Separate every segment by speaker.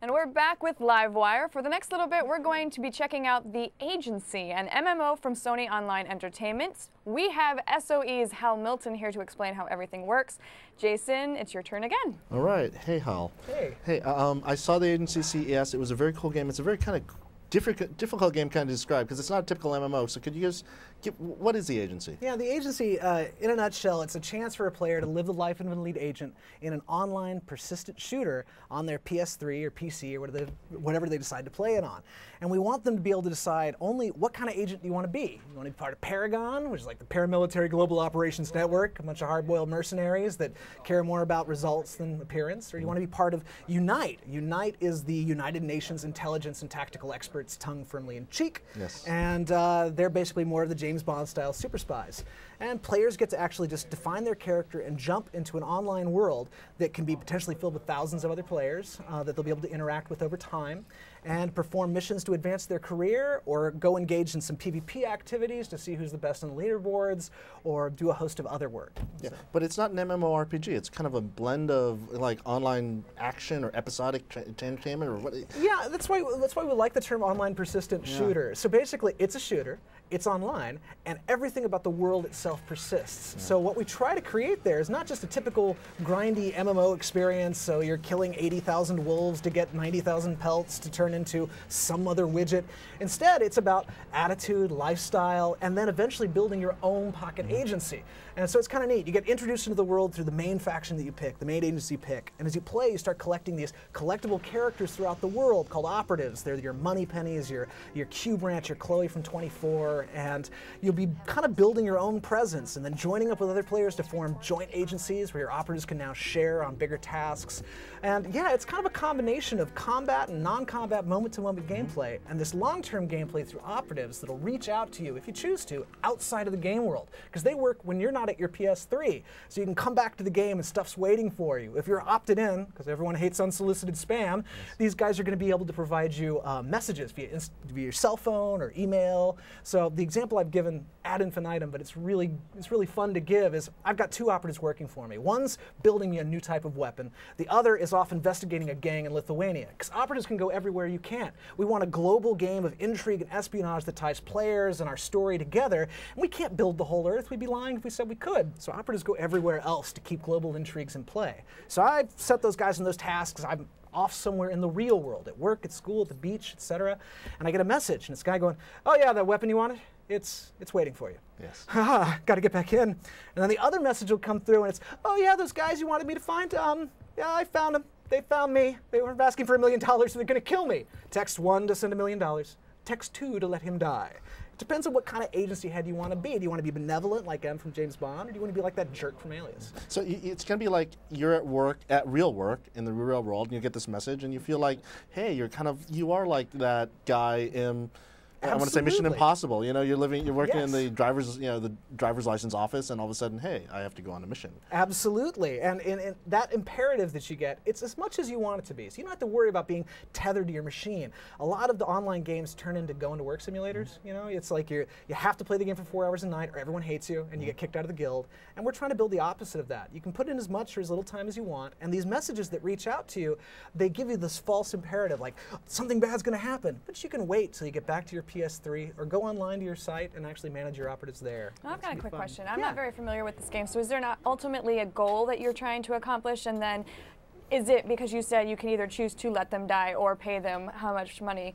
Speaker 1: And we're back with LiveWire. For the next little bit, we're going to be checking out The Agency, an MMO from Sony Online Entertainment. We have SOE's Hal Milton here to explain how everything works. Jason, it's your turn again.
Speaker 2: All right. Hey, Hal.
Speaker 3: Hey.
Speaker 2: Hey, I saw The Agency CES. It was a very cool game. It's a very kind of difficult game kind of describe because it's not a typical MMO. So could you guys give, what is The Agency?
Speaker 3: Yeah, The Agency, in a nutshell, it's a chance for a player to live the life of a lead agent in an online persistent shooter on their PS3 or PC or whatever they decide to play it on. And we want them to be able to decide only what kind of agent do you want to be. You want to be part of Paragon, which is like the paramilitary global operations network, a bunch of hard-boiled mercenaries that care more about results than appearance, or you want to be part of Unite. Unite is the United Nations intelligence and tactical experts, tongue firmly in cheek.
Speaker 2: Yes.
Speaker 3: And they're basically more of the James Bond-style super spies. And players get to actually just define their character and jump into an online world that can be potentially filled with thousands of other players that they'll be able to interact with over time and perform missions to advance their career or go engage in some PvP activities to see who's the best on the leaderboards or do a host of other work.
Speaker 2: Yeah,
Speaker 3: So.
Speaker 2: but it's not an MMORPG. It's kind of a blend of like online action or episodic entertainment or what?
Speaker 3: Yeah, that's why we like the term online persistent shooter. So basically, it's a shooter, it's online, and everything about the world itself persists. So what we try to create there is not just a typical grindy MMO experience, so you're killing 80,000 wolves to get 90,000 pelts to turn into some other widget. Instead, it's about attitude, lifestyle, and then eventually building your own pocket agency. And so it's kind of neat. You get introduced into the world through the main faction that you pick, the main agency you pick. And as you play, you start collecting these collectible characters throughout the world called operatives. They're your money pennies, your Q branch, your Chloe from 24, and you'll be kind of building your own presence and then joining up with other players to form joint agencies where your operatives can now share on bigger tasks. And yeah, it's kind of a combination of combat and non-combat moment-to-moment gameplay, and this long-term gameplay through operatives that'll reach out to you, if you choose to, outside of the game world. Because they work when you're not at your PS3, so you can come back to the game and stuff's waiting for you. If you're opted in, because everyone hates unsolicited spam, these guys are going to be able to provide you messages via your cell phone or email. So the example I've given ad infinitum, but it's really fun to give, is I've got two operatives working for me. One's building me a new type of weapon. The other is off investigating a gang in Lithuania. Because operatives can go everywhere you can't. We want a global game of intrigue and espionage that ties players and our story together. And we can't build the whole Earth. We'd be lying if we said we could. So operatives go everywhere else to keep global intrigues in play. So I've set those guys in those tasks. I'm off somewhere in the real world, at work, at school, at the beach, etc. And I get a message, and this guy going, "Oh yeah, that weapon you wanted? It's waiting for you."
Speaker 2: Yes.
Speaker 3: Haha, got to get back in. And then the other message will come through, and it's, "Oh yeah, those guys you wanted me to find, yeah, I found them. They found me. They were asking for $1 million, so they're going to kill me. Text 1 to send $1 million. Text 2 to let him die." It depends on what kind of agency head you want to be. Do you want to be benevolent like M from James Bond, or do you want to be like that jerk from Alias?
Speaker 2: So it's going to be like you're at work, at real work, in the real world, and you get this message, and you feel like, hey, you are like that guy in, I want to say Mission Impossible. You know, you're working in the driver's license office, and all of a sudden, hey, I have to go on a mission.
Speaker 3: Absolutely, and in that imperative that you get, it's as much as you want it to be. So you don't have to worry about being tethered to your machine. A lot of the online games turn into going-to-work simulators. You know, it's like you have to play the game for 4 hours a night, or everyone hates you, and you get kicked out of the guild. And we're trying to build the opposite of that. You can put in as much or as little time as you want, and these messages that reach out to you, they give you this false imperative, like something bad's going to happen. But you can wait till you get back to your PS3 or go online to your site and actually manage your operatives there.
Speaker 1: I've got a quick question. I'm not very familiar with this game, so is there not ultimately a goal that you're trying to accomplish, and then is it because you said you can either choose to let them die or pay them how much money?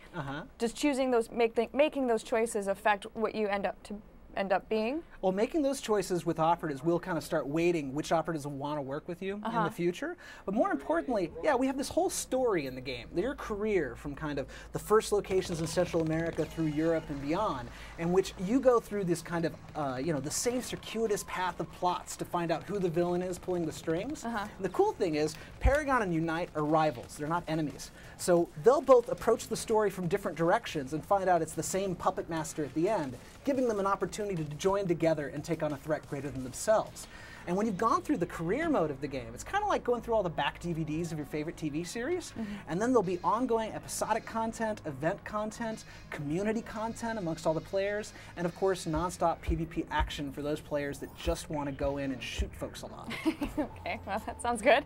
Speaker 1: Does choosing those, making those choices affect what you end up being?
Speaker 3: Well, making those choices with operatives, we'll kind of start weighting which operatives will want to work with you in the future. But more importantly, yeah, we have this whole story in the game. Your career from kind of the first locations in Central America through Europe and beyond, in which you go through this kind of, the same circuitous path of plots to find out who the villain is pulling the strings. And the cool thing is, Paragon and Unite are rivals. They're not enemies. So they'll both approach the story from different directions and find out it's the same puppet master at the end, giving them an opportunity to join together and take on a threat greater than themselves. And when you've gone through the career mode of the game, it's kind of like going through all the back DVDs of your favorite TV series, and then there'll be ongoing episodic content, event content, community content amongst all the players, and of course non-stop PvP action for those players that just want to go in and shoot folks a lot.
Speaker 1: Okay, well that sounds good.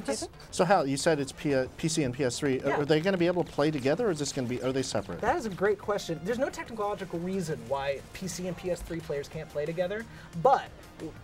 Speaker 1: Jason?
Speaker 2: So Hal, you said it's PC and PS3.
Speaker 3: Yeah.
Speaker 2: Are they going to be able to play together, or is this going to be? Are they separate?
Speaker 3: That is a great question. There's no technological reason why PC and PS3 players can't play together, but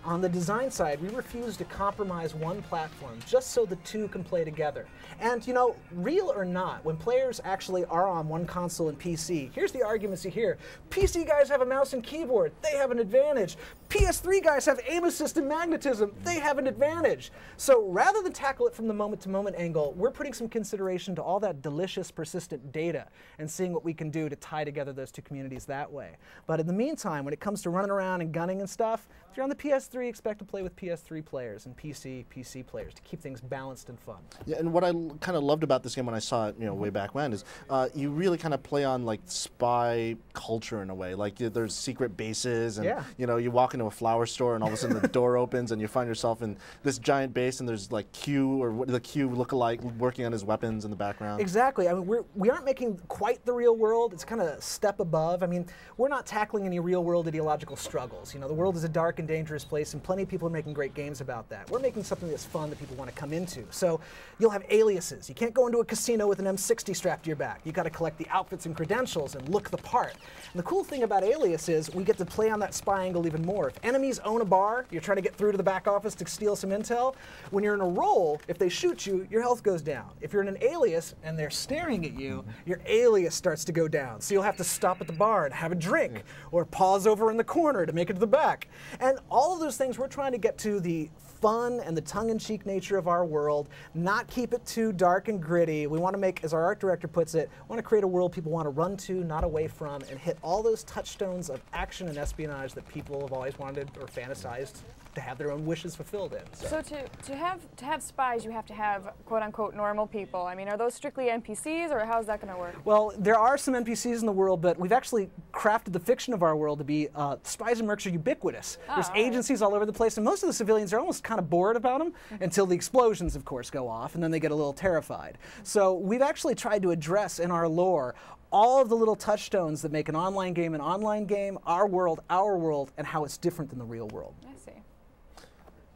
Speaker 3: on the design side, we refuse to compromise one platform just so the two can play together. And you know, real or not, when players actually are on one console and PC, here's the arguments you hear. PC guys have a mouse and keyboard, they have an advantage. PS3 guys have aim assist and magnetism, they have an advantage. So rather than tackle it from the moment-to-moment angle, we're putting some consideration to all that delicious, persistent data and seeing what we can do to tie together those two communities that way. But in the meantime, when it comes to running around and gunning and stuff, if you're on the PS3, expect to play with PS3 players and PC players to keep things balanced and fun.
Speaker 2: Yeah, and what I kind of loved about this game when I saw it, you know, way back when, is you really kind of play on like spy culture in a way. Like there's secret bases, and you know, you walk into a flower store, and all of a sudden the door opens, and you find yourself in this giant base, and there's like Q or what the Q look-alike working on his weapons in the background.
Speaker 3: Exactly. I mean, we aren't making quite the real world. It's kind of a step above. I mean, we're not tackling any real-world ideological struggles. You know, the world is a dark and dangerous place, and plenty of people are making great games about that. We're making something that's fun that people want to come into. So you'll have aliases. You can't go into a casino with an M60 strapped to your back. You got to collect the outfits and credentials and look the part. And the cool thing about Alias is we get to play on that spy angle even more. If enemies own a bar, you're trying to get through to the back office to steal some intel. When you're in a role, if they shoot you, your health goes down. If you're in an alias and they're staring at you, your alias starts to go down. So you'll have to stop at the bar and have a drink, or pause over in the corner to make it to the back. And all of those things, we're trying to get to the fun and the tongue-in-cheek nature of our world, not keep it too dark and gritty. We want to make, as our art director puts it, want to create a world people want to run to, not away from, and hit all those touchstones of action and espionage that people have always wanted or fantasized to have their own wishes fulfilled in.
Speaker 1: So to have spies, you have to have quote-unquote normal people. I mean, are those strictly NPCs, or how's that going to work?
Speaker 3: Well, there are some NPCs in the world, but we've actually crafted the fiction of our world to be spies and mercs are ubiquitous. There's agencies all over the place, and most of the civilians are almost kind of bored about them until the explosions, of course, go off, and then they get a little terrified. So we've actually tried to address in our lore all of the little touchstones that make an online game an online game, our world, and how it's different than the real world.
Speaker 1: I see.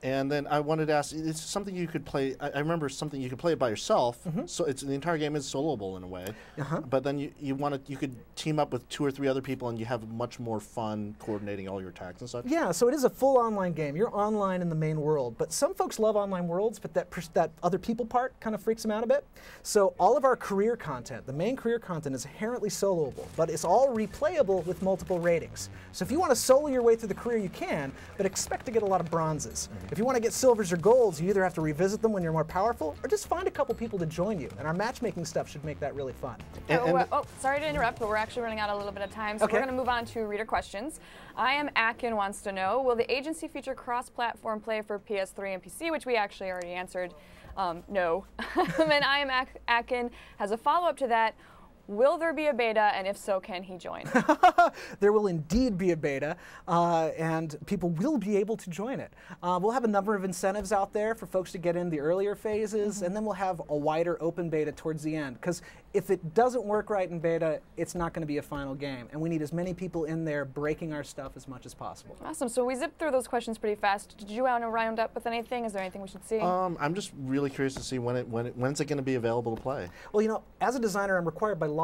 Speaker 2: And then I wanted to ask, it's something you could play, I remember something you could play it by yourself, so it's, the entire game is soloable in a way, but then you could team up with 2 or 3 other people, and you have much more fun coordinating all your attacks and such.
Speaker 3: Yeah, so it is a full online game. You're online in the main world, but some folks love online worlds, but that other people part kind of freaks them out a bit. So all of our career content, the main career content, is inherently soloable, but it's all replayable with multiple ratings. So if you want to solo your way through the career, you can, but expect to get a lot of bronzes. If you want to get silvers or golds, you either have to revisit them when you're more powerful, or just find a couple people to join you. And our matchmaking stuff should make that really fun.
Speaker 1: Oh, sorry to interrupt, but we're actually running out a little bit of time, so we're going to move on to reader questions. I Am Akin wants to know, will the agency feature cross-platform play for PS3 and PC, which we actually already answered, no. And I Am Akin has a follow-up to that. Will there be a beta, and if so, can he join?
Speaker 3: There will indeed be a beta, and people will be able to join it. We'll have a number of incentives out there for folks to get in the earlier phases, and then we'll have a wider open beta towards the end. Because if it doesn't work right in beta, it's not going to be a final game, and we need as many people in there breaking our stuff as much as possible.
Speaker 1: Awesome. So we zipped through those questions pretty fast. Did you want to round up with anything? Is there anything we should see?
Speaker 2: I'm just really curious to see when's it going to be available to play.
Speaker 3: Well, you know, as a designer, I'm required by law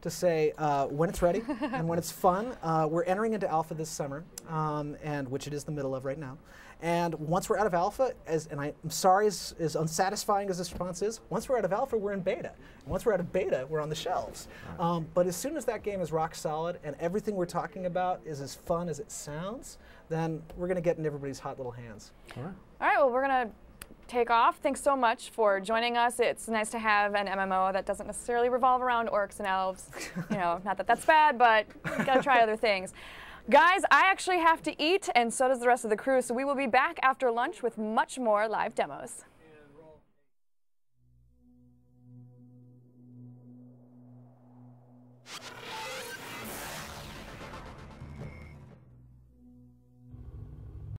Speaker 3: to say when it's ready and when it's fun. We're entering into alpha this summer, and which it is the middle of right now. And once we're out of alpha, and I'm sorry, as unsatisfying as this response is, once we're out of alpha, we're in beta. And once we're out of beta, we're on the shelves. But as soon as that game is rock solid and everything we're talking about is as fun as it sounds, then we're going to get in everybody's hot little hands.
Speaker 2: All right.
Speaker 1: All right, well, we're going to take off. Thanks so much for joining us. It's nice to have an MMO that doesn't necessarily revolve around orcs and elves. You know, not that that's bad, but you gotta try other things. Guys, I actually have to eat, and so does the rest of the crew, so we will be back after lunch with much more live demos.